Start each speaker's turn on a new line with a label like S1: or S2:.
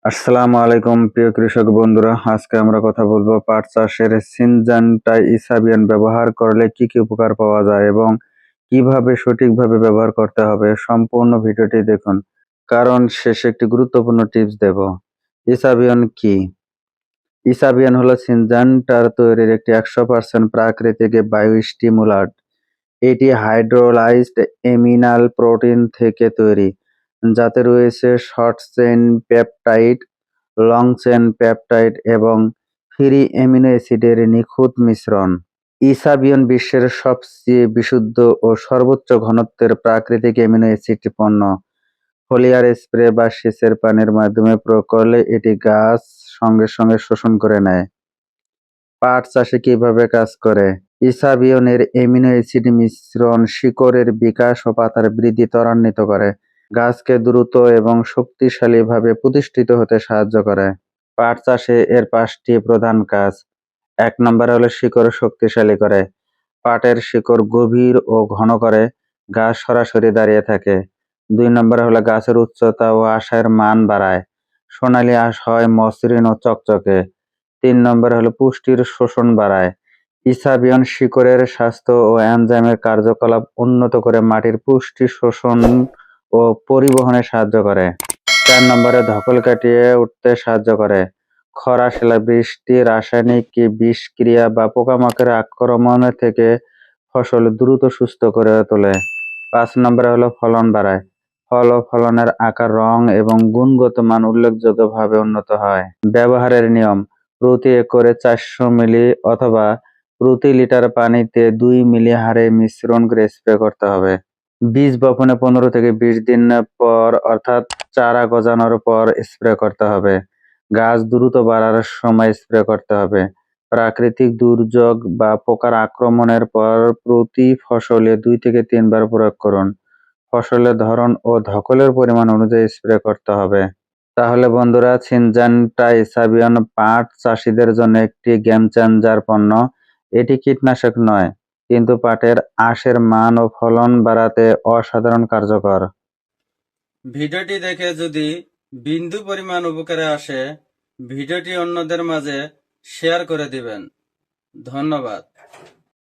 S1: আসসালামু আলাইকুম প্রিয় কৃষক বন্ধুরা, আজকে আমরা কথা বলবো পাট চাষের সিনজান্টা ইসাবিয়ান ব্যবহার করলে কি কি উপকার পাওয়া যায় এবং কিভাবে সঠিকভাবে ব্যবহার করতে হবে। সম্পূর্ণ ভিডিওটি দেখুন, কারণ শেষে একটি গুরুত্বপূর্ণ টিপস দেব। ইসাবিয়ান কি? ইসাবিয়ান হলো সিনজান্টার তৈরির একটি 100% প্রাকৃতিক বায়োস্টিমুলান্ট। এটি হাইড্রোলাইজড এমিনাল প্রোটিন থেকে তৈরি, যাতে রয়েছে short chain peptide, long chain peptide এবং ফ্রি অ্যামিনো অ্যাসিডের নিখুঁত মিশ্রণ। ইসাবিয়ন বিশ্বের সবচেয়ে বিশুদ্ধ ও সর্বোচ্চ ঘনত্বের প্রাকৃতিক অ্যামিনো অ্যাসিড পণ্য। ফোলিয়ার স্প্রে বা সেচের পানির মাধ্যমে প্রয়োগ করলে এটি গাছ সঙ্গে সঙ্গে শোষণ করে নেয়। পাট চাষে কিভাবে কাজ করে? ইসাবিয়নের অ্যামিনো অ্যাসিড মিশ্রণ শিকড়ের বিকাশ ও পাতার বৃদ্ধি ত্বরান্বিত করে, গাছকে দ্রুত এবং শক্তিশালীভাবে প্রতিষ্ঠিত হতে সাহায্য করে। পাট চাষে এর 5টি প্রধান কাজ। 1 নম্বরে হলো শিকড় শক্তিশালী করে। পাটের শিকড় গভীর ও ঘন করে গাছ সরাসরি দাঁড়িয়ে থাকে। 2 নম্বরে হলো গাছের উচ্চতা ও আঁশের মান বাড়ায়, সোনালী আঁশ হয় মসৃণ ও চকচকে। 3 নম্বরে হলো পুষ্টির শোষণ বাড়ায়। ইসাবিয়ন শিকড়ের স্বাস্থ্য ও এনজাইমের কার্যকলাপ উন্নত করে মাটির পুষ্টি শোষণ ও পরিবহনে সাহায্য করে। 4 নম্বরে ধকল কাটিয়ে উঠতে সাহায্য করে। খরা, শিলাবৃষ্টি, রাসায়নিক বিষক্রিয়া বা পোকামাকড়ের আক্রমণ থেকে ফসল দ্রুত সুস্থ করে তোলে। 5 নম্বরে হলো ফলন বাড়ায়। ফল ও ফলনের আকার, রং এবং গুণগত মান উল্লেখযোগ্যভাবে উন্নত হয়। ব্যবহারের নিয়ম: প্রতি একরে 400 মিলি অথবা প্রতি লিটার পানিতে 2 মিলি হারে মিশ্রণ করে স্প্রে করতে হবে। বীজ বপনে 15 থেকে 20 দিন পর অর্থাৎ চারা গজানোর পর স্প্রে করতে হবে। গাছ দ্রুত বাড়ার সময় স্প্রে করতে হবে। প্রাকৃতিক দুর্যোগ বা পোকার আক্রমণের পর প্রতি ফসলে 2 থেকে 3 বার প্রয়োগ করুন। ফসলের ধরন ও ধকলের পরিমাণ অনুযায়ী স্প্রে করতে হবে। তাহলে বন্ধুরা, সিনজান্টা ইসাবিয়ন পাট চাষীদের জন্য একটি গেম চেঞ্জার পণ্য। এটি কীটনাশক নয়, কিন্তু পাটের আঁশের মান ও ফলন বাড়াতে অসাধারণ কার্যকর।
S2: ভিডিওটি দেখে যদি বিন্দু পরিমাণ উপকারে আসে, ভিডিওটি অন্যদের মাঝে শেয়ার করে দিবেন। ধন্যবাদ।